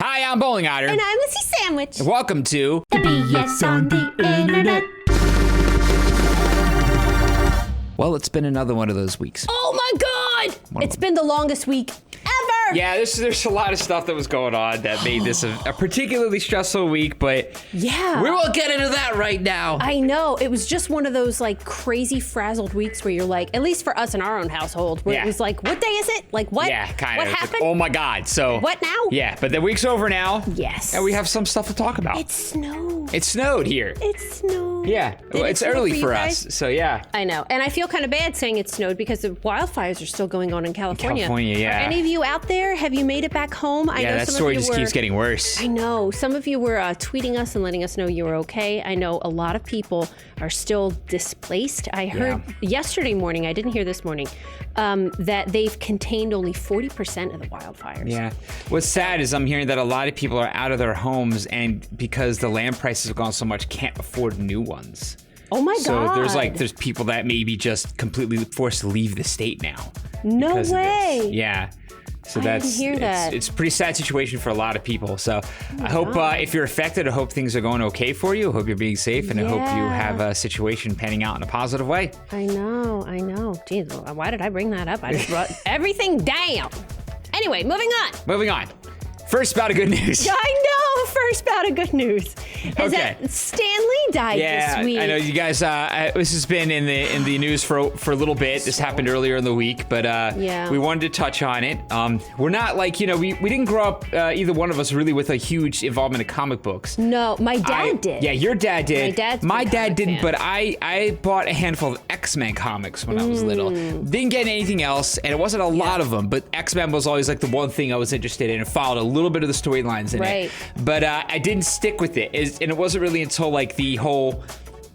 Hi, I'm Bowling Otter. And I'm Lucy Sandwich. Welcome to The BS on the Internet. Well, it's been another one of those weeks. Oh my God! It's been the longest week ever! Yeah, there's a lot of stuff that was going on that made this a particularly stressful week, but yeah, we won't get into that right now. I know. It was just one of those like crazy frazzled weeks where you're like, at least for us in our own household, where it was like, what day is it? Like what? Yeah, kind of. of. What happened? Oh my God. So what now? Yeah, but the week's over now. Yes. And we have some stuff to talk about. It snowed. It snowed here. It snowed. Yeah. Well, it's early for us, so yeah. I know. And I feel kind of bad saying it snowed because the wildfires are still going on in California. Yeah. Are any of you out there? Have you made it back home? I know that story just keeps getting worse. I know. Some of you were tweeting us and letting us know you were okay. I know a lot of people are still displaced. I heard yesterday morning, I didn't hear this morning, that they've contained only 40% of the wildfires. Yeah. What's sad is I'm hearing that a lot of people are out of their homes and because the land prices have gone so much, can't afford new ones. Oh my God. So there's people that may be just completely forced to leave the state now. No way. Yeah. So I didn't hear that. It's a pretty sad situation for a lot of people. So I hope if you're affected, I hope things are going okay for you. I hope you're being safe, and I hope you have a situation panning out in a positive way. I know. Jeez, why did I bring that up? I just wrote everything down. Anyway, moving on. First bout of good news. I know. First bout of good news is that Stan Lee died this week. I know you guys. This has been in the news for a little bit. This happened earlier in the week, but we wanted to touch on it. We're not like we didn't grow up either one of us really with a huge involvement in comic books. No, my dad did. Yeah, your dad did. My dad didn't, fan. but I bought a handful of X-Men comics when I was little. Didn't get anything else, and it wasn't a lot of them. But X-Men was always like the one thing I was interested in, and followed a little bit of the storylines in it. But I didn't stick with it, and it wasn't really until like the whole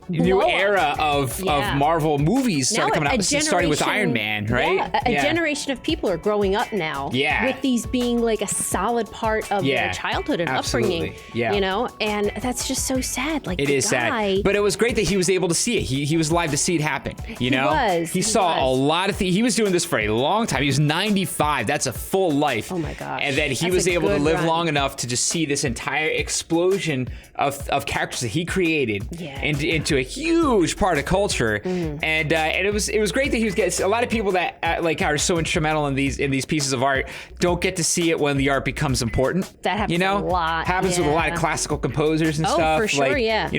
new era of Marvel movies started coming out, starting with Iron Man, right? Yeah, a generation of people are growing up now with these being like a solid part of their childhood and upbringing, and that's just so sad. Like, it is sad, but it was great that he was able to see it. He was alive to see it happen, He saw a lot of things. He was doing this for a long time. He was 95. That's a full life. Oh my gosh. And then he was able to live long enough to just see this entire explosion of characters that he created into a huge part of culture, and it was great that he was getting a lot of people that are so instrumental in these pieces of art don't get to see it when the art becomes important. That happens a lot. Happens with a lot of classical composers and stuff. For sure,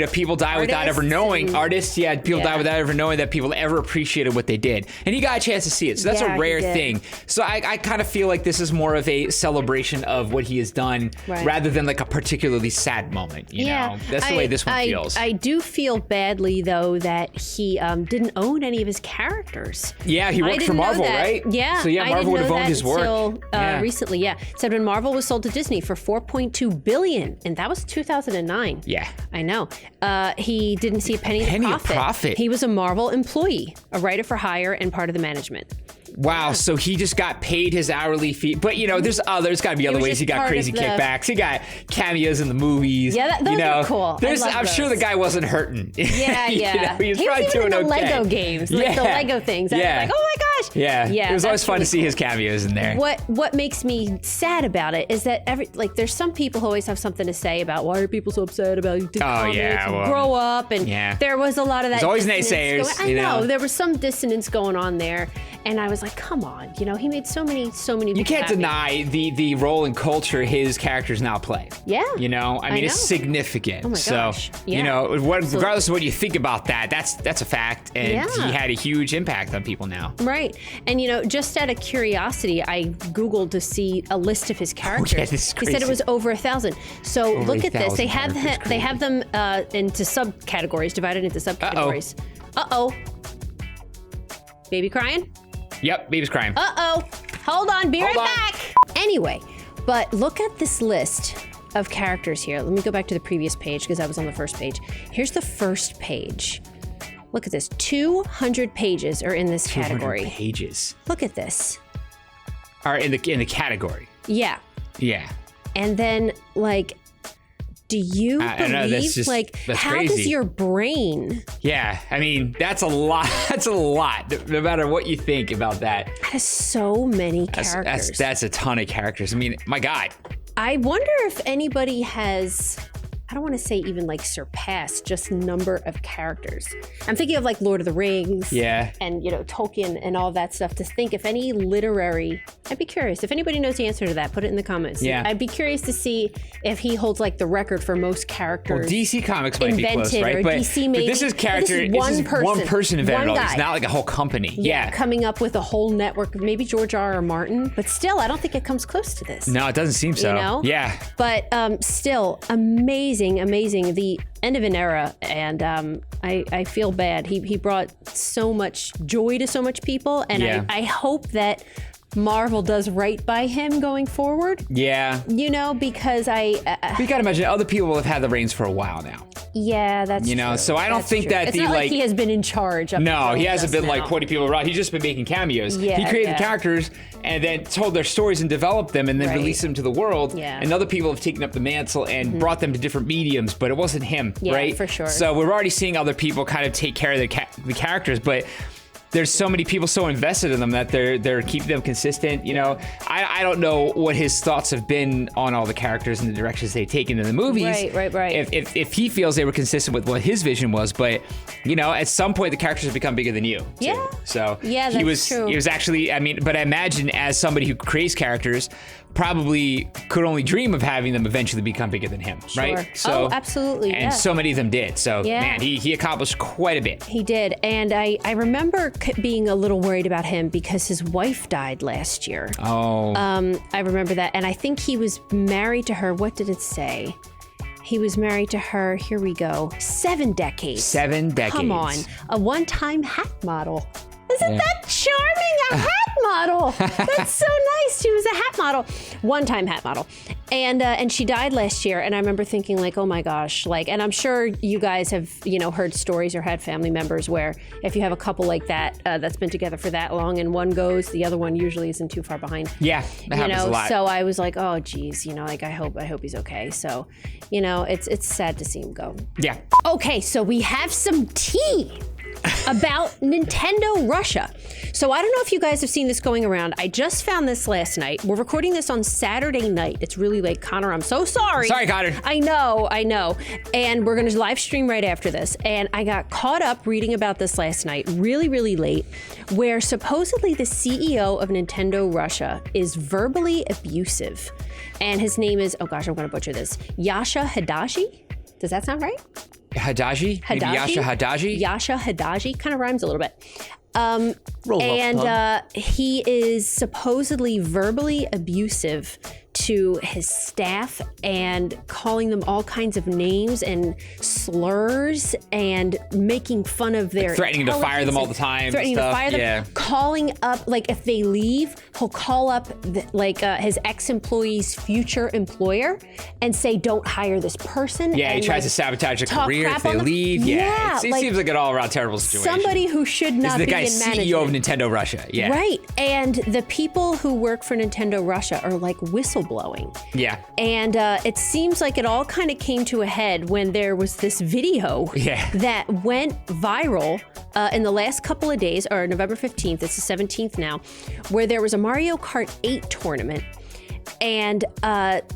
people die without ever knowing. Artists, people die without ever knowing that people ever appreciated what they did, and he got a chance to see it. So that's a rare thing. So I kind of feel like this is more of a celebration of what he has done, rather than like a particularly sad moment. You know, that's the way this one feels. I do feel badly though that he didn't own any of his characters. Yeah, he worked for Marvel, right? Yeah. So Marvel would have owned his work until, recently. Yeah, it said when Marvel was sold to Disney for $4.2 billion, and that was 2009. Yeah, I know. He didn't see a penny of profit. He was a Marvel employee, a writer for hire, and part of the management. Wow, so he just got paid his hourly fee. But, there's got to be other ways. He got crazy kickbacks. He got cameos in the movies. Yeah, those are cool. I'm sure the guy wasn't hurting. Yeah. He was probably doing the okay. Lego games, like the Lego things. I was like, oh my gosh. Yeah. It was always fun to see his cameos in there. What makes me sad about it is that there's some people who always have something to say about why are people so upset about comics and grow up, and there was a lot of that. There's always naysayers. I know there was some dissonance going on there, and I was like, come on, he made so many people You can't happy. deny the role in culture his characters now play. Yeah. I mean, it's significant. Oh my gosh. Regardless of what you think about that, that's a fact, and he had a huge impact on people now. Right. And just out of curiosity, I Googled to see a list of his characters. Oh, yeah, this is crazy. He said it was over 1,000. So look at this. They have them into subcategories, divided into subcategories. Uh-oh. Baby crying? Yep, baby's crying. Uh-oh. Hold on, be right back. Anyway, but look at this list of characters here. Let me go back to the previous page because I was on the first page. Here's the first page. Look at this. 200 pages are in this category. 200 pages. Look at this. Are in the category. Yeah. Yeah. And then do you believe how crazy. does your brain? Yeah, I mean that's a lot. That's a lot. No matter what you think about that. That is so many characters. That's a ton of characters. I mean, my God. I wonder if anybody has, I don't want to say even like surpassed just number of characters. I'm thinking of like Lord of the Rings. Yeah. And, you know, Tolkien and all that stuff, to think if any literary, I'd be curious. If anybody knows the answer to that, put it in the comments. Yeah. I'd be curious to see if he holds like the record for most characters. Well, DC Comics might be close, right? But DC maybe. But this is character, this is one person invented all guy. this, not like a whole company. Yeah. Coming up with a whole network, maybe George R.R. Martin, but still, I don't think it comes close to this. No, it doesn't seem so. You know? Yeah. But still, amazing. The end of an era, and I feel bad. He brought so much joy to so much people, and I hope that Marvel does right by him going forward. Yeah. You know, because you gotta imagine other people have had the reins for a while now. Yeah, that's you know, true. so I don't think that it's not like he has been in charge. No, he hasn't been like pointing people around. He's just been making cameos. Yeah, he created the characters and then told their stories and developed them and then released them to the world. Yeah. And other people have taken up the mantle and brought them to different mediums, but it wasn't him, right? Yeah, for sure. So we're already seeing other people kind of take care of the characters, but there's so many people so invested in them that they're keeping them consistent. You know, I don't know what his thoughts have been on all the characters and the directions they've taken in the movies. Right. If he feels they were consistent with what his vision was, but you know, at some point the characters have become bigger than you. Yeah. Too. So that's true. He was actually, I mean, but I imagine as somebody who creates characters, probably could only dream of having them eventually become bigger than him, right? So, absolutely. And so many of them did. So man, he accomplished quite a bit. He did. And I remember being a little worried about him because his wife died last year. Oh. I remember that. And I think he was married to her. What did it say? He was married to her, here we go, 7 decades. 7 decades. Come on. A one-time hat model. Isn't that charming? A hat model. That's so nice. She was a hat model, one-time hat model, and she died last year. And I remember thinking, like, oh my gosh, like, and I'm sure you guys have, you know, heard stories or had family members where if you have a couple like that that's been together for that long and one goes, the other one usually isn't too far behind. Yeah, that happens a lot. So I was like, oh geez, you know, like I hope he's okay. So, you know, it's sad to see him go. Yeah. Okay, so we have some tea about Nintendo Russia. So I don't know if you guys have seen this going around. I just found this last night. We're recording this on Saturday night. It's really late. Connor, I'm so sorry. Sorry, Connor. I know. And we're going to live stream right after this. And I got caught up reading about this last night, really, really late, where supposedly the CEO of Nintendo Russia is verbally abusive. And his name is, oh gosh, I'm going to butcher this, Yasha Hadashi. Does that sound right? Hadashi? Maybe Yasha Hadashi? Yasha Hadashi. Kind of rhymes a little bit. He is supposedly verbally abusive to his staff and calling them all kinds of names and slurs and making fun of their threatening to fire them all the time. Threatening to fire them. Calling up, like if they leave, he'll call up his ex-employee's future employer and say, don't hire this person. Yeah, he tries to sabotage a career if they leave. Yeah, it seems like an all-around terrible situation. Somebody who should not be in management. This is the guy CEO of Nintendo Russia. Yeah. Right. And the people who work for Nintendo Russia are like whistleblowing. Yeah. And it seems like it all kind of came to a head when there was this video that went viral in the last couple of days, or November 15th, it's the 17th now, where there was a Mario Kart 8 tournament. And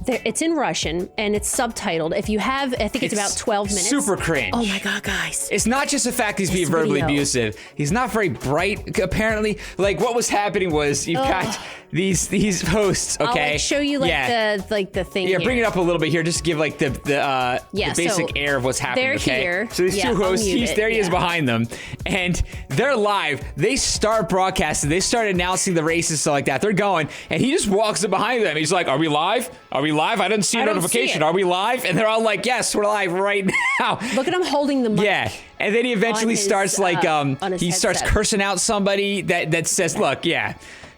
it's in Russian and it's subtitled. If you have, I think it's about 12 minutes. Super cringe. Oh my God, guys. It's not just the fact he's being verbally abusive. He's not very bright, apparently. Like what was happening was you've got these hosts, okay? I'll show you the thing. Yeah, bring it up a little bit here, just to give like the basic air of what's happening. They're okay? here. So these two hosts, he is behind them, and they're live. They start broadcasting. They start announcing the races and stuff like that. They're going, and he just walks up behind them. He's like, "Are we live? Are we live? I didn't see a notification. Are we live?" And they're all like, "Yes, we're live right now." Look at him holding the mic. Yeah. And then he eventually starts starts cursing out somebody that says, "Look,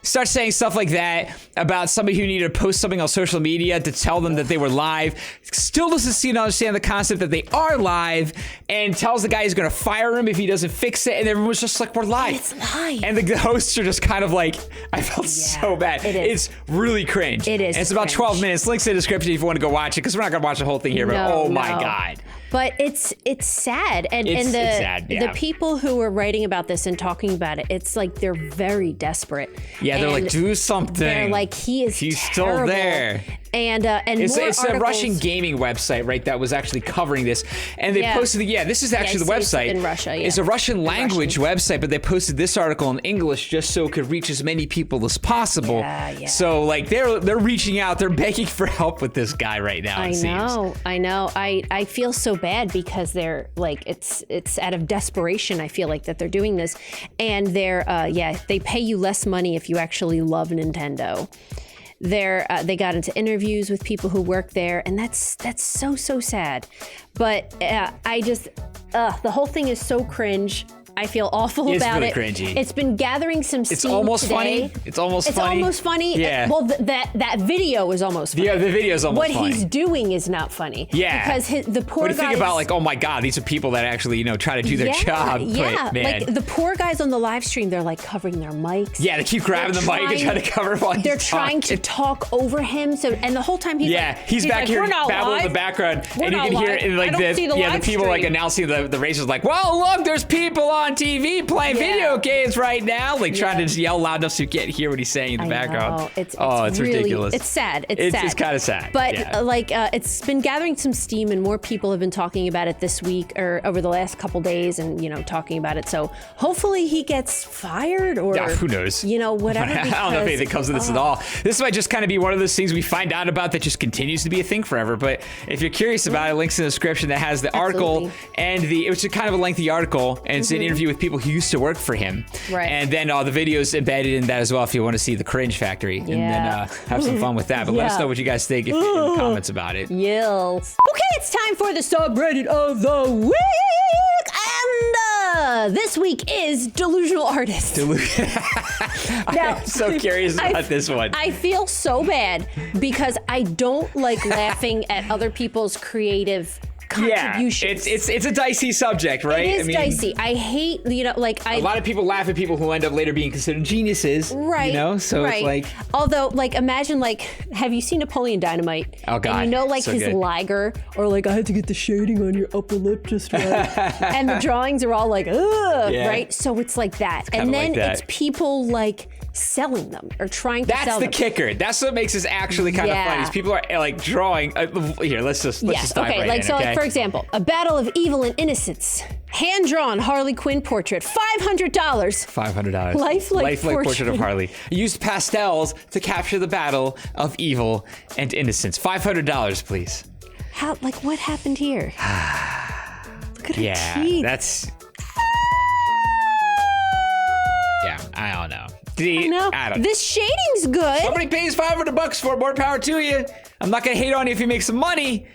starts saying stuff like that about somebody who needed to post something on social media to tell them that they were live. Still doesn't seem to understand the concept that they are live, and tells the guy he's going to fire him if he doesn't fix it. And everyone's just like, we're live. It's live. And the hosts are just kind of like, I felt so bad. It's really cringe. It is. And it's about 12 minutes. Links in the description if you want to go watch it, because we're not going to watch the whole thing here. But my God. But it's sad, and the people who are writing about this and talking about it, it's like they're very desperate. Yeah, they're like, do something. They're like, he's still there. And it's more a articles. Russian gaming website, right? That was actually covering this, and they posted. This is actually the website in Russia. Yeah. It's a Russian language website, but they posted this article in English just so it could reach as many people as possible. Yeah. So like they're reaching out, they're begging for help with this guy right now. I know. I feel so bad because they're like it's out of desperation. I feel like that they're doing this, and they pay you less money if you actually love Nintendo. They got into interviews with people who work there, and that's so sad. But the whole thing is so cringe. I feel awful about really it. Cringy. It's been gathering some steam It's almost today. funny. It's almost funny. Yeah. Well, that video is almost funny. Yeah, the video is almost funny. What he's doing is not funny. Yeah. Because the poor guys... But think about like, oh my God, these are people that actually, try to do their job. Yeah. But, man. Like the poor guys on the live stream, they're like covering their mics. Yeah, they keep grabbing the mic and trying to cover while they're trying to talk over him. And the whole time he's he's back like, here babbling babbling in the background, and you can hear it in like the people like announcing the races, like, well, look, there's people on TV playing video games right now, like trying to yell loud enough so you can't hear what he's saying in the background. It's really, ridiculous. It's sad. It's sad. It's kind of sad. But it's been gathering some steam, and more people have been talking about it this week or over the last couple days, and talking about it. So hopefully he gets fired, or who knows? Whatever. I don't know if anything comes of this at all. This might just kind of be one of those things we find out about that just continues to be a thing forever. But if you're curious about it, links in the description that has the article and which is kind of a lengthy article, and it's an interview with people who used to work for him. Right. And then the videos embedded in that as well if you want to see the cringe factory. And then have some fun with that. But let us know what you guys think in the comments about it. Yells. Okay, it's time for the subreddit of the week. And this week is Delusional Artist. I'm so curious about this one. I feel so bad because I don't like laughing at other people's creative contributions. Yeah, it's a dicey subject, right? It is dicey. I hate, a lot of people laugh at people who end up later being considered geniuses. Right. So it's like... Although, imagine, have you seen Napoleon Dynamite? Oh, God. And so his good. liger, or I had to get the shading on your upper lip just right. And the drawings are all ugh, right? So it's like that. And then it's people, selling them or trying to sell them. That's the kicker. That's what makes this actually kind of funny. Is people are drawing. Here, let's just dive right in. Okay. For example, a battle of evil and innocence. Hand-drawn Harley Quinn portrait, $500. $500. Lifelike portrait of Harley. Used pastels to capture the battle of evil and innocence. $500, please. How? What happened here? Look at her teeth. That's. I don't know. I don't know. This shading's good. Somebody pays $500 for it. More power to you. I'm not gonna hate on you if you make some money.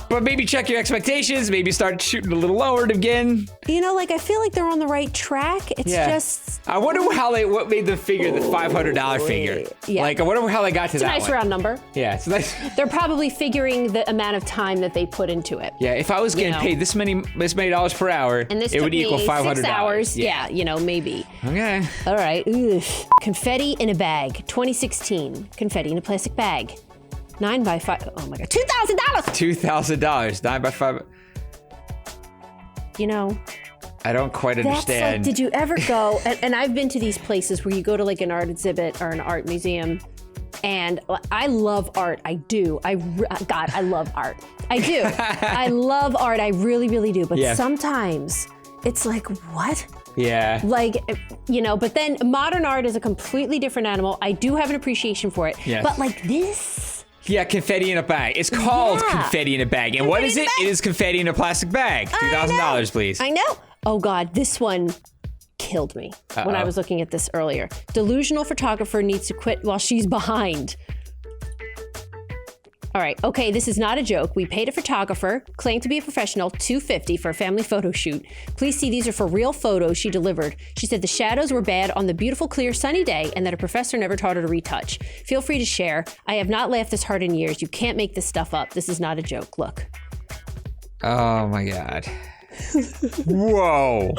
But maybe check your expectations. Maybe start shooting a little lower again. I feel like they're on the right track. It's just... I wonder what made them figure the $500 figure. Yeah. I wonder how they got to that. It's a nice round number. Yeah, it's nice. They're probably figuring the amount of time that they put into it. Yeah, if I was getting paid this many dollars per hour, and this it would equal $500. 6 hours. Yeah, maybe. Okay. All right. Ugh. Confetti in a bag. 2016. Confetti in a plastic bag. 9 by 5. Oh my God. $2,000. $2,000. 9 by 5. I don't quite understand. Did you ever go? And I've been to these places where you go to an art exhibit or an art museum, and I love art. I do. I love art. I do. I love art. I really, really do. But sometimes it's what? Yeah. But then modern art is a completely different animal. I do have an appreciation for it. Yes. But this. Yeah, confetti in a bag. It's called confetti in a bag. And what is it? It is confetti in a plastic bag. $2,000, please. I know. Oh, God. This one killed me when I was looking at this earlier. Delusional photographer needs to quit while she's behind. All right. Okay, this is not a joke. We paid a photographer, claimed to be a professional, $250 for a family photo shoot. Please see, these are for real photos she delivered. She said the shadows were bad on the beautiful, clear, sunny day and that a professor never taught her to retouch. Feel free to share. I have not laughed this hard in years. You can't make this stuff up. This is not a joke. Look. Oh, my God. Whoa.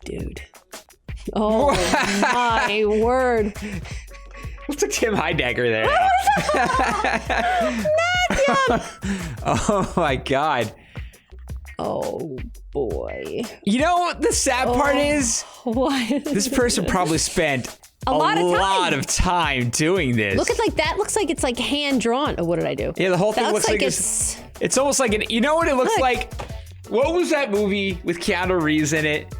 Dude. Oh, my word. Looks like Tim Heidecker there. Oh my God. Oh boy. You know what the sad part is? What? This person probably spent a lot of time doing this. Look at that. Looks like it's like hand drawn. Oh, what did I do? Yeah, the whole thing That looks like it's almost like you know what it looks like? What was that movie with Keanu Reeves in it?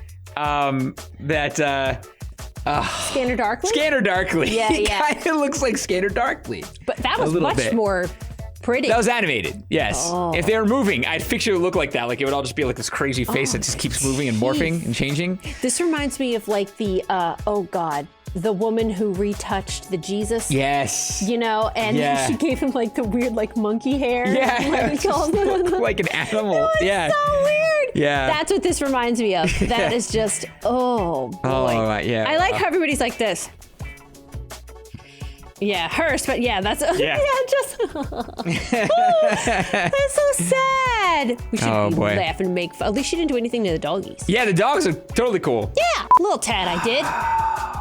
Scanner Darkly? Scanner Darkly. Yeah, It yeah. kind of looks like Scanner Darkly. But that was much more pretty. That was animated, yes. Oh. If they were moving, I'd picture it look like that. Like it would all just be like this crazy face that just keeps moving and morphing and changing. This reminds me of like the, the woman who retouched the Jesus. Yes. You know, and Yeah. she gave him like the weird like monkey hair. Yeah. Like, Just look like an animal. It was Yeah. so weird. Yeah. That's what this reminds me of. That is just, oh boy. Oh, yeah. I like how everybody's like this. Yeah, hers, but yeah, that's Yeah. just that's so sad. We should be laughing and make fun. At least she didn't do anything to the doggies. Yeah, the dogs are totally cool. Yeah, little tad I did.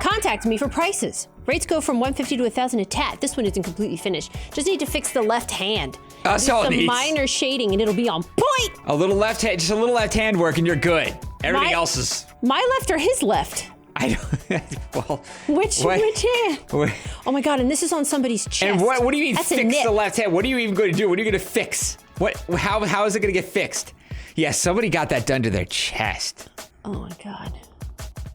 Contact me for prices. Rates go from $150 to $1,000 a tat. This one isn't completely finished. Just need to fix the left hand. That's all it Some needs. minor shading and it'll be on point. A little left hand, just a little left hand work, and you're good. Everything else is. My left or his left? I don't. Well. Which hand? What? Oh my God! And this is on somebody's chest. And what do you mean That's a fix nip. the left hand? What are you even going to do? What are you going to fix? What? How is it going to get fixed? Yeah, somebody got that done to their chest. Oh my God.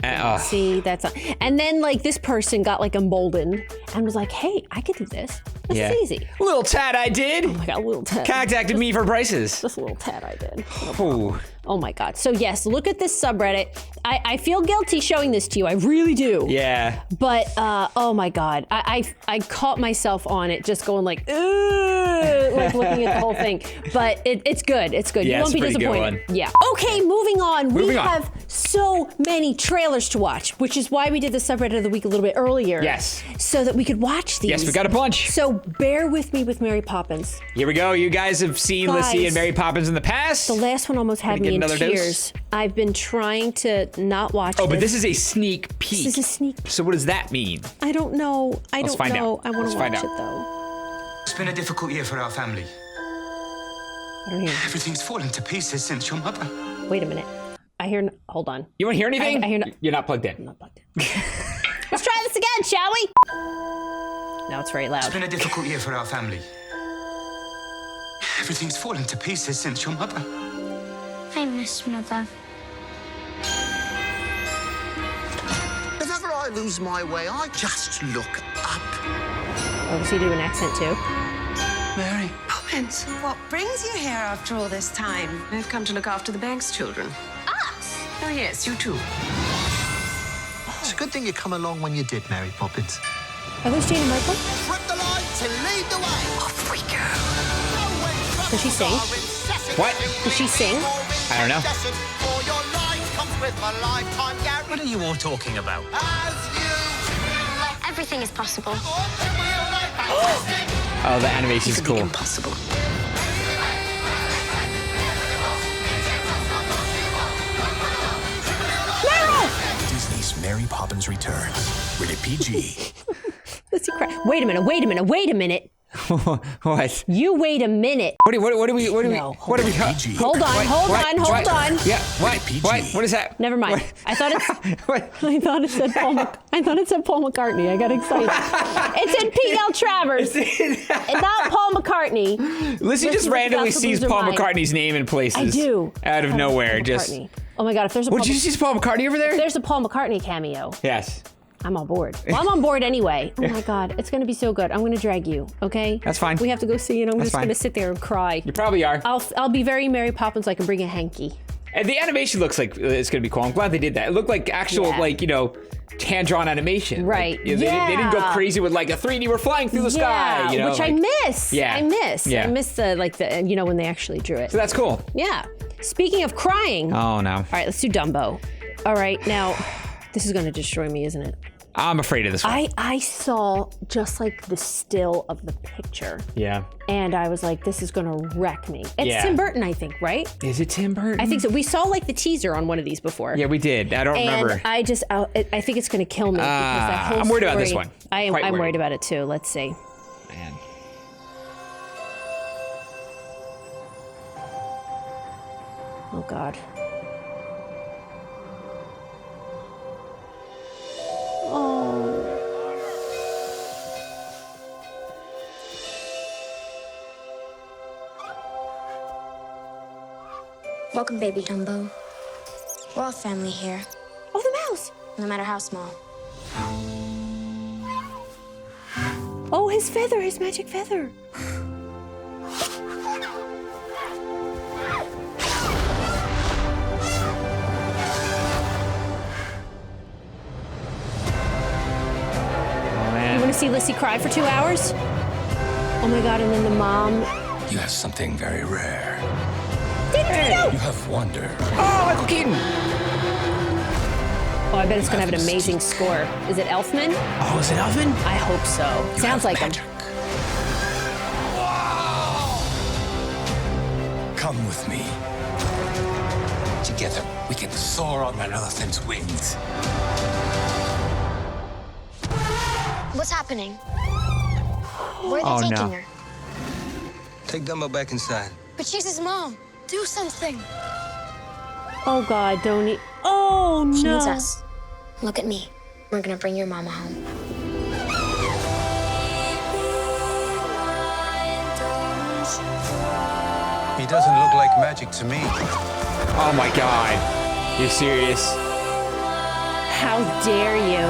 Oh. See, that's and then like this person got like emboldened and was like, "Hey, I could do this. This is easy." Little tad I did. Oh my God, a little tad. Contacted me for prices. Just a little tad I did. Ooh. Oh my God. So yes, look at this subreddit. I feel guilty showing this to you. I really do. Yeah. But oh my God, I caught myself on it, just going like, ugh, like looking at the whole thing. But it's good. It's good. Yeah, You won't be it's a pretty good disappointed. Yeah. Okay, moving on. We Moving on. have so many trailers to watch, which is why we did the subreddit of the week a little bit earlier. Yes. So that we could watch these. Yes, we got a bunch. So bear with me with Mary Poppins. Here we go. You guys have seen Lissy and Mary Poppins in the past. The last one almost had me in another tears. dose? I've been trying to not watch Oh, but this is a sneak peek. This is a sneak. So what does that mean? I don't know. I Let's don't find know. out. I want Let's to find watch out. it though. It's been a difficult year for our family. I don't hear. Everything's fallen to pieces since your mother. Wait a minute. I hear. Hold on. You want to hear anything? I hear. You're not plugged in. I'm not plugged in. Let's try this again, shall we? Now it's very It's loud. been a difficult year for our family. Everything's fallen to pieces since your mother. I miss Mother. If ever I lose my way, I just look up. Oh, so you do an accent too? Mary. Poppins, what brings you here after all this time? I've come to look after the bank's children. Us? Oh, yes, you too. It's a good thing you come along when you did, Mary Poppins. Are those Jane and Michael? Trip the line to lead the way. Off we go. Does she sing? What? Does she sing? I don't know. What are you all talking about? Everything is possible. Oh, the animation's The cool. impossible. Disney's Mary Poppins Returns. Rated PG. Let's see. Wait a minute. Wait a minute. Wait a minute. What? You wait a minute. What are we? No, What are we? PG. Hold on. Hold on. Hold on. Yeah. What? PG. What is that? Never mind. What? I thought it. What? I thought it said Paul. I thought it said Paul McCartney. I got excited. It said Pete L. Travers, and not Paul McCartney. Lissy just Listen, randomly that's sees the Paul loser mind. McCartney's name in places. I do. Out of I love nowhere, Paul just. McCartney. Oh my God! If there's a What Paul, did you see Paul McCartney over there? if there's a Paul McCartney cameo, Yes. I'm on board. Well, I'm on board anyway. Oh my God, it's gonna be so good. I'm gonna drag you. Okay? That's fine. We have to go see it. I'm just fine. gonna sit there and cry. You probably are. I'll be very Mary Poppins. So I can bring a hanky. And the animation looks like it's gonna be cool. I'm glad they did that. It looked like actual, Yeah. hand-drawn animation. Right. Like, they didn't go crazy with like a 3D. We're flying through the sky. Which I miss. Yeah. I miss. Yeah. I miss the when they actually drew it. So that's cool. Yeah. Speaking of crying. Oh no. All right, let's do Dumbo. All right, now this is gonna destroy me, isn't it? I'm afraid of this one. I saw just like the still of the picture, Yeah. and I was like, this is gonna wreck me. It's Yeah. Tim Burton, I think, right? Is it Tim Burton? I think so. We saw like the teaser on one of these before. Yeah, we did. I don't And remember. I think it's gonna kill me. Because that whole I'm worried about this story- one. I'm Quite worried. worried about it too. Let's see. Man. Oh God. Oh. Welcome, baby Dumbo. We're all family here, Oh, the mouse. no matter how small. Oh, his feather, his magic feather. You want to see Lissy cry for 2 hours? Oh my God, and then the mom. You have something very rare. Hey. You have wonder. Oh, Michael Keaton. Oh, I bet it's going to have an amazing score. Is it Elfman? Oh, is it Elvin? I hope so. You Sounds have like magic. him. Come with me. Together, we can soar on an elephant's wings. What's happening? Where are they Oh, taking no. her? Take Dumbo back inside. But she's his mom. Do something. Oh God, don't eat. Oh no. She needs us. Look at me. We're gonna bring your mama home. He doesn't look like magic to me. Oh my God. You're serious? How dare you?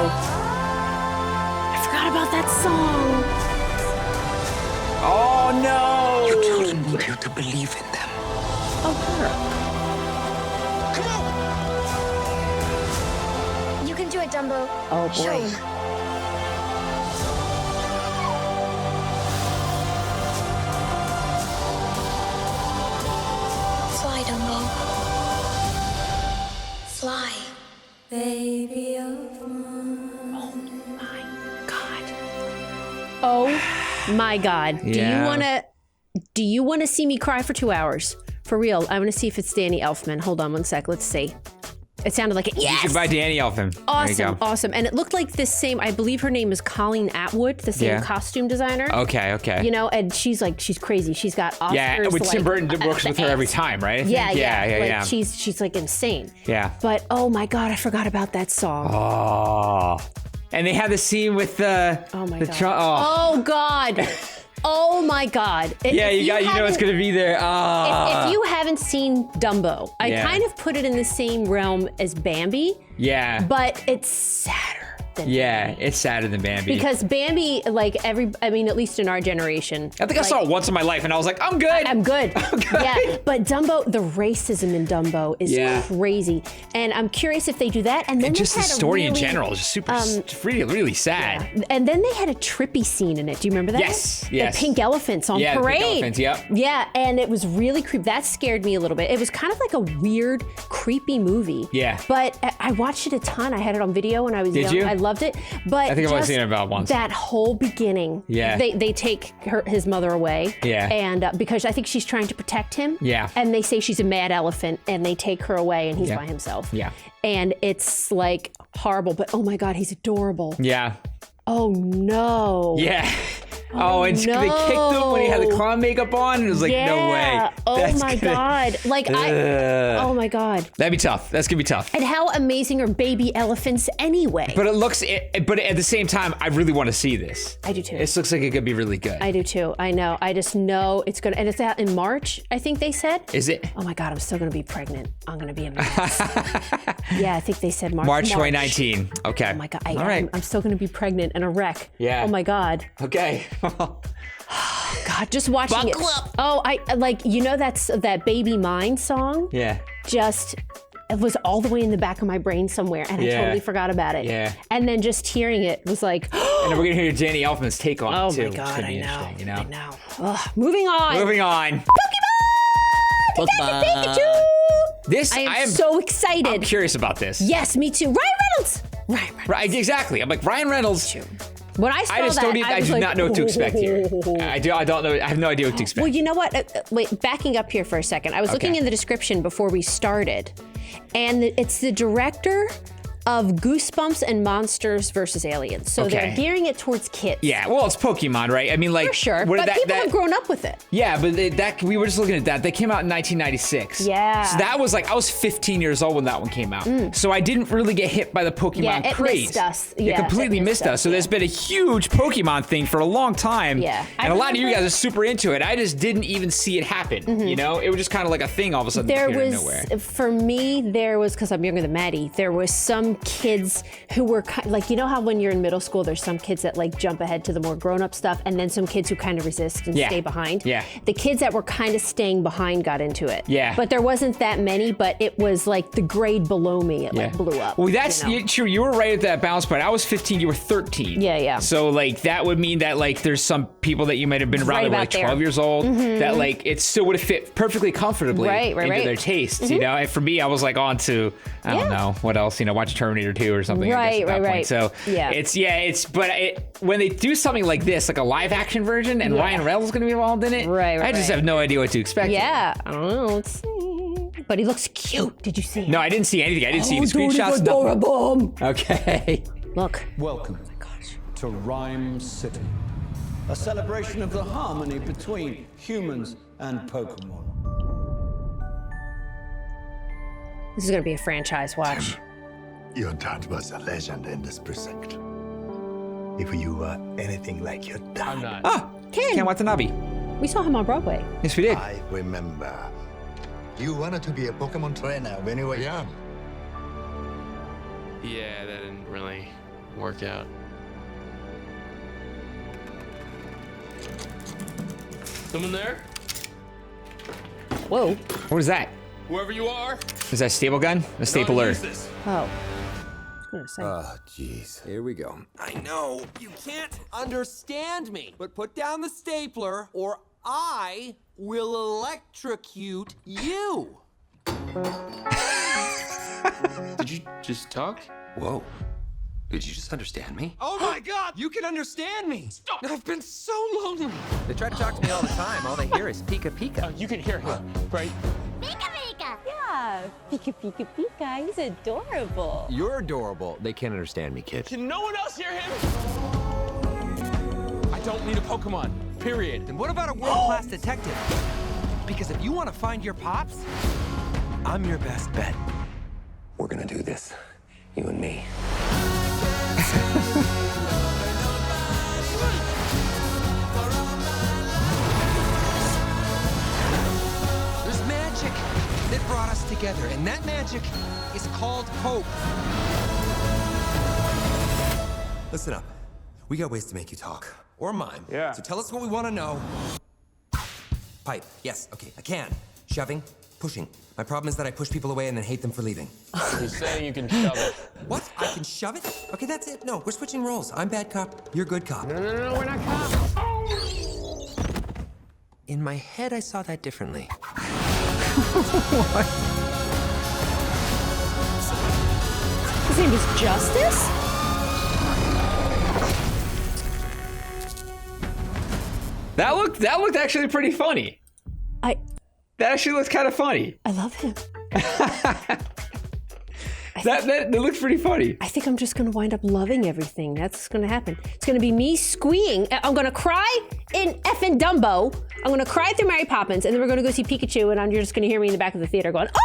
I forgot about that song. Oh no. Your children need you to believe in them. Oh, her. You can do it, Dumbo. Oh, boy. Show 'em. Fly, Dumbo. Fly. Oh my God. Yeah. Do you wanna see me cry for 2 hours? For real. I wanna see if it's Danny Elfman. Hold on one sec. Let's see. It sounded like it. Yes. Goodbye, Danny Elfman. There you Awesome, go. awesome. And it looked like this same, I believe her name is Colleen Atwood, the same Yeah. costume designer. Okay, okay. You know, and she's crazy. She's got Oscars. Yeah, with Tim Burton works with her every time, right? I think? Yeah. Like, yeah. She's like insane. Yeah. But oh my God, I forgot about that song. Oh. And they had the scene with the. Oh my the God. Oh God. Oh my God. Yeah, If you know it's haven't- gonna be there. If you haven't seen Dumbo, I Yeah. kind of put it in the same realm as Bambi, Yeah. but it's sadder than Yeah, Bambi. it's sadder than Bambi. Because Bambi, like at least in our generation. I think I saw it once in my life and I was like, I'm good. I'm good. good. Yeah, but Dumbo, the racism in Dumbo is Yeah. crazy. And I'm curious if they do that. And then And they just the had a story in really- general is just super, really, really sad. And then they had a trippy scene in it. Do you remember that? Yes, The yes. pink elephants on Yeah, the parade. pink elephants, yep. Yeah, and it was really creepy. That scared me a little bit. It was kind of like a weird, creepy movie. Yeah. But I watched it a ton. I had it on video when I was Did young. you? I loved it. But I think I've only just seen it about once. That whole beginning. Yeah. They take his mother away. Yeah. And because I think she's trying to protect him. Yeah. And they say she's a mad elephant, and they take her away, and he's Yeah. by himself. Yeah. And it's like horrible, but oh my God, he's adorable. Yeah. Oh no. Yeah. Oh, and they kicked him when he had the clown makeup on, and it was like, no way. Oh That's my gonna- God. Like oh my God. That'd be tough. That's gonna be tough. And how amazing are baby elephants anyway? But it looks, but at the same time, I really want to see this. I do too. This looks like it could be really good. I do too. I know. I just know it's gonna, and it's out in March, I think they said. Is it? Oh my God, I'm still gonna be pregnant. I'm gonna be a mess. Yeah, I think they said March. March 2019. Okay. Oh my God. All right. I'm still gonna be pregnant and a wreck. Yeah. Oh my God. Okay. God, just watching Buckle it. up. Oh, I like, you know, that Baby Mine song. Yeah. Just it was all the way in the back of my brain somewhere, and Yeah. I totally forgot about it. Yeah. And then just hearing it was like, And then we're gonna hear Danny Elfman's take on oh it too. my which God, could be I know. interesting, You know. I know. Ugh. Moving on. Moving on. Pikachu! This I am so excited. I'm curious about this. Yes, me too. Ryan Reynolds. Ryan Reynolds. Right. Exactly. I'm like Ryan Reynolds. When I saw I just that, don't. Even, I was do like, not know what to expect here. I don't know. I have no idea what to expect. Well, you know what? Wait, backing up here for a second. I was looking Okay. in the description before we started, and it's the director of Goosebumps and Monsters versus Aliens. So they're gearing it towards kids. Yeah, well, it's Pokemon, right? I mean, like, for sure. But people have grown up with it. Yeah, but we were just looking at that. They came out in 1996. Yeah. So that was like, I was 15 years old when that one came out. So I didn't really get hit by the Pokemon craze. Missed us. It completely missed us. So there's been a huge Pokemon thing for a long time. Yeah. And a lot of you guys are super into it. I just didn't even see it happen. You know, it was just kind of like a thing all of a sudden. There out of nowhere. For me, because I'm younger than Maddie, there was some kids who were like, you know how when you're in middle school, there's some kids that like jump ahead to the more grown-up stuff, and then some kids who kind of resist and stay behind. Yeah. The kids that were kind of staying behind got into it. Yeah. But there wasn't that many, but it was like the grade below me, it like blew up. Well, that's true. You were right at that balance point. I was 15, you were 13. Yeah. So like that would mean that like there's some people that you might have been around that were like 12 years old that like it still would have fit perfectly comfortably into their tastes, you know? And for me, I was like on to, I don't know, what else, you know, watch Terminator 2 or something. Right. So when they do something like this, like a live action version and Ryan Reynolds is going to be involved in it, I just have no idea what to expect. Yeah, I don't know. Let's see. But he looks cute. Did you see him? No, I didn't see anything. I didn't see any screenshots. He's adorable. Okay. Look. Welcome to Rhyme City, a celebration of the harmony between humans and Pokemon. This is going to be a franchise watch. Your dad was a legend in this precinct. If you were anything like your dad. I'm not. Ah, Ken Watanabe. We saw him on Broadway. Yes, we did. I remember. You wanted to be a Pokemon trainer when you were young. Yeah, that didn't really work out. Someone there? Whoa. What is that? Whoever you are. Is that a staple gun? A stapler. Oh. Oh, jeez. Here we go. I know, you can't understand me, but put down the stapler or I will electrocute you. Did you just talk? Whoa. Did you just understand me? Oh my God, you can understand me. Stop. I've been so lonely. They try to talk to me all the time. All they hear is Pika Pika. You can hear him, right? Pika Pika. Yeah, Pika Pika Pika. He's adorable. You're adorable. They can't understand me, kid. Can no one else hear him? I don't need a Pokemon, period. Then what about a world-class detective? Because if you want to find your pops, I'm your best bet. We're gonna do this, you and me. There's magic that brought us together, and that magic is called hope. Listen up. We got ways to make you talk. Or mime. Yeah. So tell us what we want to know. Pipe. Yes. Okay. I can. Shoving. Pushing. My problem is that I push people away and then hate them for leaving. You're saying you can shove it. What? I can shove it? Okay, that's it. No, we're switching roles. I'm bad cop. You're good cop. No, we're not cops. In my head, I saw that differently. What? His name is Justice? That looked actually pretty funny. That actually looks kind of funny. I love him. That looks pretty funny. I think I'm just gonna wind up loving everything. That's gonna happen. It's gonna be me squeeing. I'm gonna cry in effing Dumbo. I'm gonna cry through Mary Poppins, and then we're gonna go see Pikachu, and you're just gonna hear me in the back of the theater going, oh!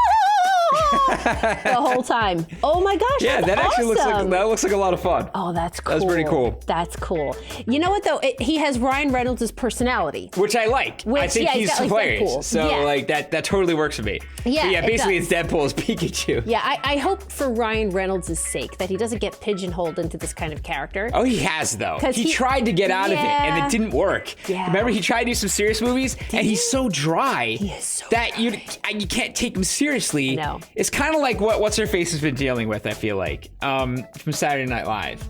the whole time. Oh my gosh, yeah, that's that actually awesome. looks like a lot of fun. Oh, that's cool. That's pretty cool. That's cool. You know what though? He has Ryan Reynolds' personality, which I like. I think he's hilarious. Deadpool. So like that totally works for me. Yeah, so, yeah. Basically, it's Deadpool as Pikachu. Yeah, I hope for Ryan Reynolds' sake that he doesn't get pigeonholed into this kind of character. Oh, he has though. He tried to get out of it, and it didn't work. Yeah. Remember, he tried to do some serious movies, and he's so dry that you can't take him seriously. No. It's kind of like what's her face has been dealing with. I feel like from Saturday Night Live.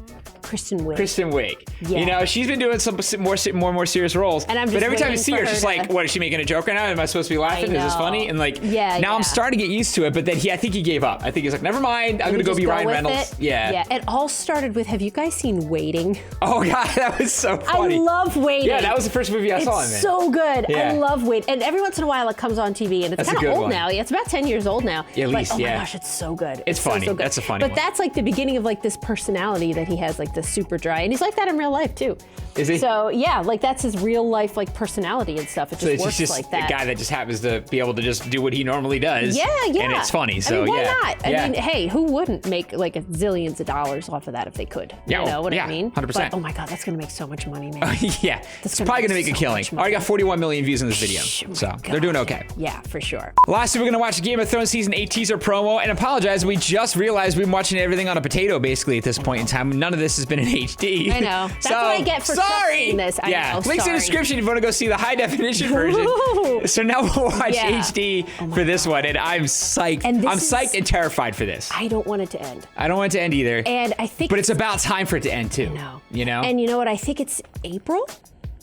Kristen Wiig. Kristen Wiig. Yeah. You know, she's been doing some more serious roles. And I'm just but every time I waiting see for her, her she's to- like, what, is she making a joke right now? Am I supposed to be laughing? Is this funny? And like, Yeah, now yeah. I'm starting to get used to it, but then I think he gave up. I think he's like, never mind, I'm going to go Just be Ryan with Reynolds. it. Yeah. Yeah, it all started with, have you guys seen Waiting? Oh, God, that was so funny. I love Waiting. Yeah, that was the first movie I saw him in. It's so good. Yeah. I love Waiting. And every once in a while it comes on TV, and it's That's a kind of good old one. now. Yeah, it's about 10 years old now. Yeah, at least, but, oh yeah. my gosh, it's so good. It's so, funny. so good. That's a funny But one. that's like the beginning of like this personality that he has, like this super dry. And he's like that in real life too. Is he? So yeah, like that's his real life like personality and stuff. It So just it's works just like that. a guy that just happens to be able to just do what he normally does. Yeah, yeah. And it's funny. So I mean, why yeah. not? I Yeah. mean, hey, who wouldn't make like zillions of dollars off of that if they could? Yeah, You know what yeah, I mean? 100%. But, oh my God, that's gonna make so much money, man. Yeah, it's probably going to make a so killing. much Already got 41 million views in this video, Oh so they're doing okay. Yeah, for sure. Lastly, we're going to watch Game of Thrones Season 8 teaser promo, and apologize, we just realized we've been watching everything on a potato, basically, at this point in time. None of this has been in HD. I know. That's So, what I get for trusting this. I yeah, know, links in the sorry. description if you want to go see the high definition version. So now we'll watch Yeah. HD for this one, and I'm psyched. And this I'm is- psyched and terrified for this. I don't want it to end. I don't want it to end either. And I think But it's about time for it to end, too. No. You know? And you know what? I think it's April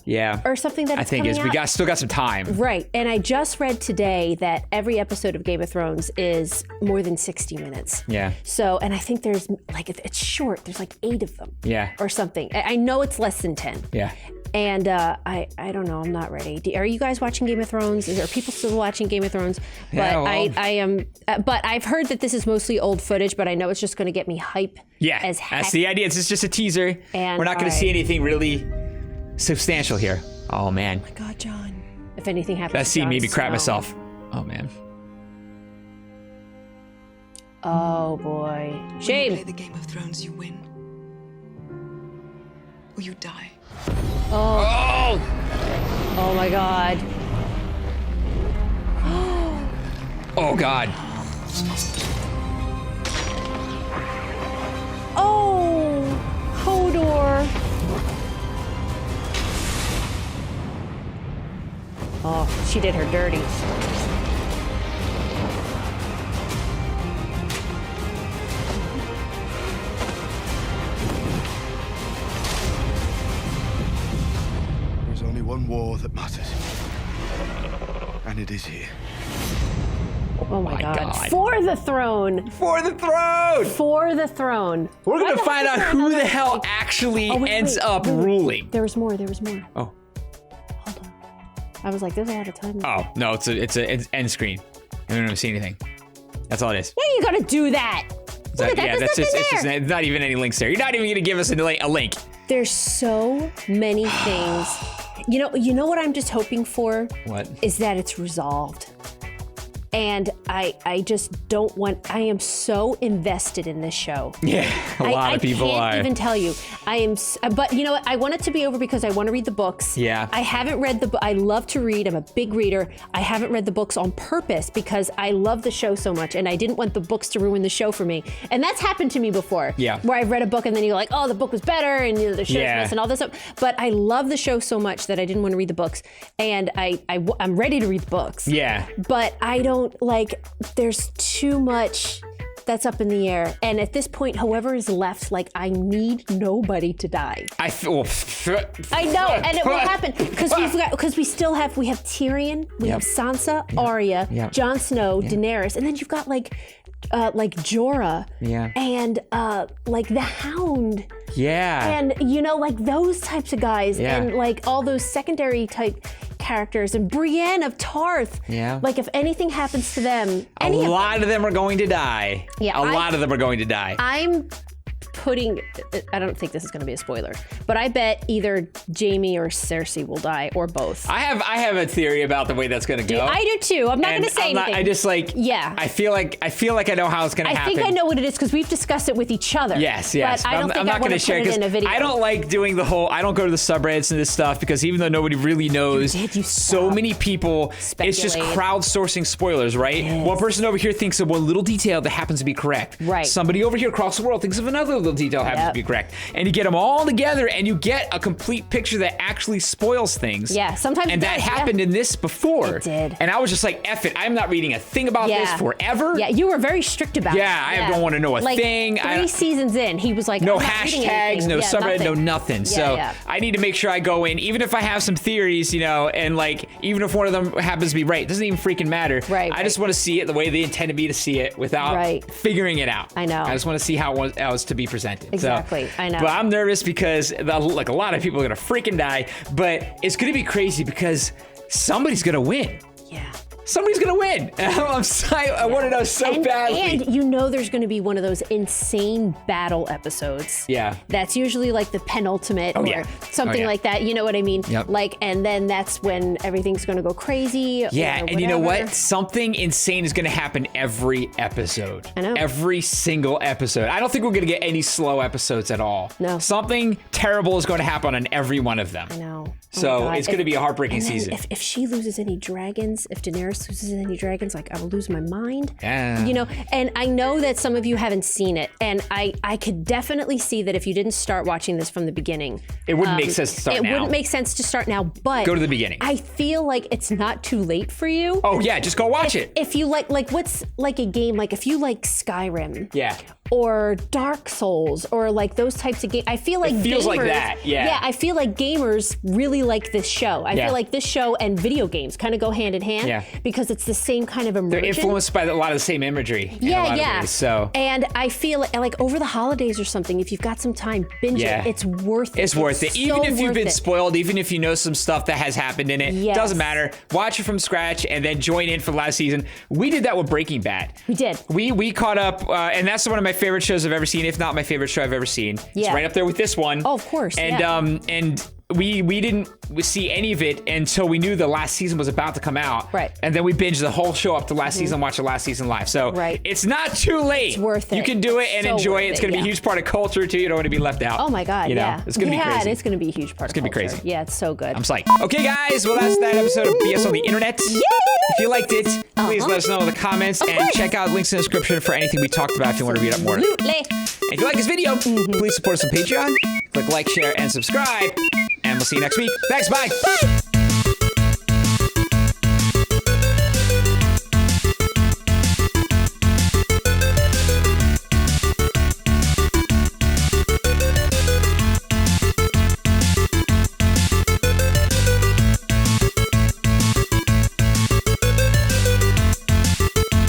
Yeah. or something that I it's think coming we out. still got some time. Right. And I just read today that every episode of Game of Thrones is more than 60 minutes. Yeah. So, and I think there's like, it's short. There's like 8 of them. Yeah. Or something. I know it's less than 10. Yeah. And I don't know. I'm not ready. Are you guys watching Game of Thrones? Are people still watching Game of Thrones? But Yeah, well. I am. But I've heard that this is mostly old footage. But I know it's just going to get me hype. Yeah, as heck. that's the idea. It's just a teaser. And we're not going to see anything really substantial here. Oh, man. Oh my God, John. If anything happens, That scene to made me Jon crap Snow. myself. Oh, man. Oh boy. When you Shame. play the Game of Thrones, you win. Or you die. Oh. Oh my God. Oh, God. Oh, Hodor. Oh, she did her dirty. There's only one war that matters. And it is here. Oh my, my God. God. For the throne. For the throne! For the throne. We're going Why to the find heck out is there who the another, hell like- actually Oh, wait, ends wait, up wait. ruling. There was more. There was more. Oh. Hold on. I was like, there's a lot of time. Oh, no, it's an end screen. I don't even see anything. That's all it is. Yeah, you gotta do that. Look at that. Yeah, There's that's just, nothing it's just there. it's not even any links there. You're not even going to give us a link. There's so many things. You know what I'm just hoping for? What? Is that it's resolved. And I just don't want, I am so invested in this show. Yeah, a lot of people I are. can't even tell you. I am, but you know what? I want it to be over because I want to read the books. Yeah. I haven't read the book. I love to read. I'm a big reader. I haven't read the books on purpose because I love the show so much and I didn't want the books to ruin the show for me. And that's happened to me before. Yeah. Where I've read a book and then you're like, oh, the book was better and the show's Yeah. this and all this stuff. But I love the show so much that I didn't want to read the books. And I'm ready to read the books. Yeah. But I don't like, there's too much that's up in the air. And at this point, whoever is left, like, I need nobody to die. I know, and it will happen because we have Tyrion, we have Sansa, Arya, Jon Snow, Daenerys, and then you've got like Jorah, and like the Hound. Yeah. And like those types of guys, and like all those secondary type characters, and Brienne of Tarth. Yeah. Like if anything happens to them, a lot of them are going to die. Yeah, a lot of them are going to die. I'm putting, I don't think this is going to be a spoiler, but I bet either Jaime or Cersei will die, or both. I have a theory about the way that's going to go. I do too. I'm not going to say anything. I just like. Yeah. I feel like I know how it's going to happen. I think I know what it is because we've discussed it with each other. Yes. But I don't think I want to put it in a video. I don't like doing the whole. I don't go to the subreddits and this stuff because even though nobody really knows, so many people. It's just crowdsourcing spoilers, right? One person over here thinks of one little detail that happens to be correct. Right. Somebody over here across the world thinks of another little single detail happens to be correct. And you get them all together, and you get a complete picture that actually spoils things. Yeah, sometimes and that happened in this before. It did. And I was just like, F it, I'm not reading a thing about this forever. Yeah, you were very strict about it. Yeah, I don't want to know a thing. 3 seasons in, he was like, no I'm not reading hashtags, anything. no subreddit, no nothing. So I need to make sure I go in, even if I have some theories, you know, and like, even if one of them happens to be right, it doesn't even freaking matter. Right. I just want to see it the way they intended me to see it without figuring it out. I know. I just want to see how it was to be presented. Exactly. So, I know. But I'm nervous because like a lot of people are gonna freaking die, but it's gonna be crazy because somebody's gonna win. Yeah. Somebody's gonna win. I want to know so badly. And you know there's going to be one of those insane battle episodes. Yeah. That's usually like the penultimate or something like that. You know what I mean? Yep. Like, and then that's when everything's going to go crazy. Yeah, and you know what? Something insane is going to happen every episode. I know. Every single episode. I don't think we're going to get any slow episodes at all. No. Something terrible is going to happen on every one of them. I know. So it's going to be a heartbreaking season. If she loses any dragons, if Daenerys loses any dragons, like I will lose my mind. Yeah. You know, and I know that some of you haven't seen it, and I could definitely see that if you didn't start watching this from the beginning, it wouldn't make sense to start now. It wouldn't make sense to start now, but go to the beginning. I feel like it's not too late for you. Oh yeah, just go watch it. If you like what's like a game, like if you like Skyrim. Yeah. Or Dark Souls, or like those types of games. I feel like it feels gamers, like that, yeah. Yeah, I feel like gamers really like this show. I feel like this show and video games kind of go hand in hand because it's the same kind of immersion. They're influenced by a lot of the same imagery. In a lot of ways, so. And I feel like over the holidays or something, if you've got some time, binge it. It's worth it. It's worth it. Even if you've been spoiled, even if you know some stuff that has happened in it, doesn't matter. Watch it from scratch and then join in for the last season. We did that with Breaking Bad. We did. We caught up, and that's one of my favorite shows I've ever seen, if not my favorite show I've ever seen. It's right up there with this one. Oh, of course. And we didn't see any of it until we knew the last season was about to come out. Right. And then we binged the whole show up to last season, watched the last season live. So it's not too late. It's worth it. You can do it and enjoy it. It's going to be a huge part of culture too. You don't want to be left out. Oh my God, you know? It's going to be crazy. It's going to be a huge part of culture. It's going to be crazy. Yeah, it's so good. I'm psyched. Okay, guys. Well, that's that episode of BS on the Internet. Yay! If you liked it, please let us know in the comments and check out links in the description for anything we talked about if you want to read up more. Absolutely. If you like this video, please support us on Patreon. Click like, share, and subscribe. And we'll see you next week. Thanks, bye.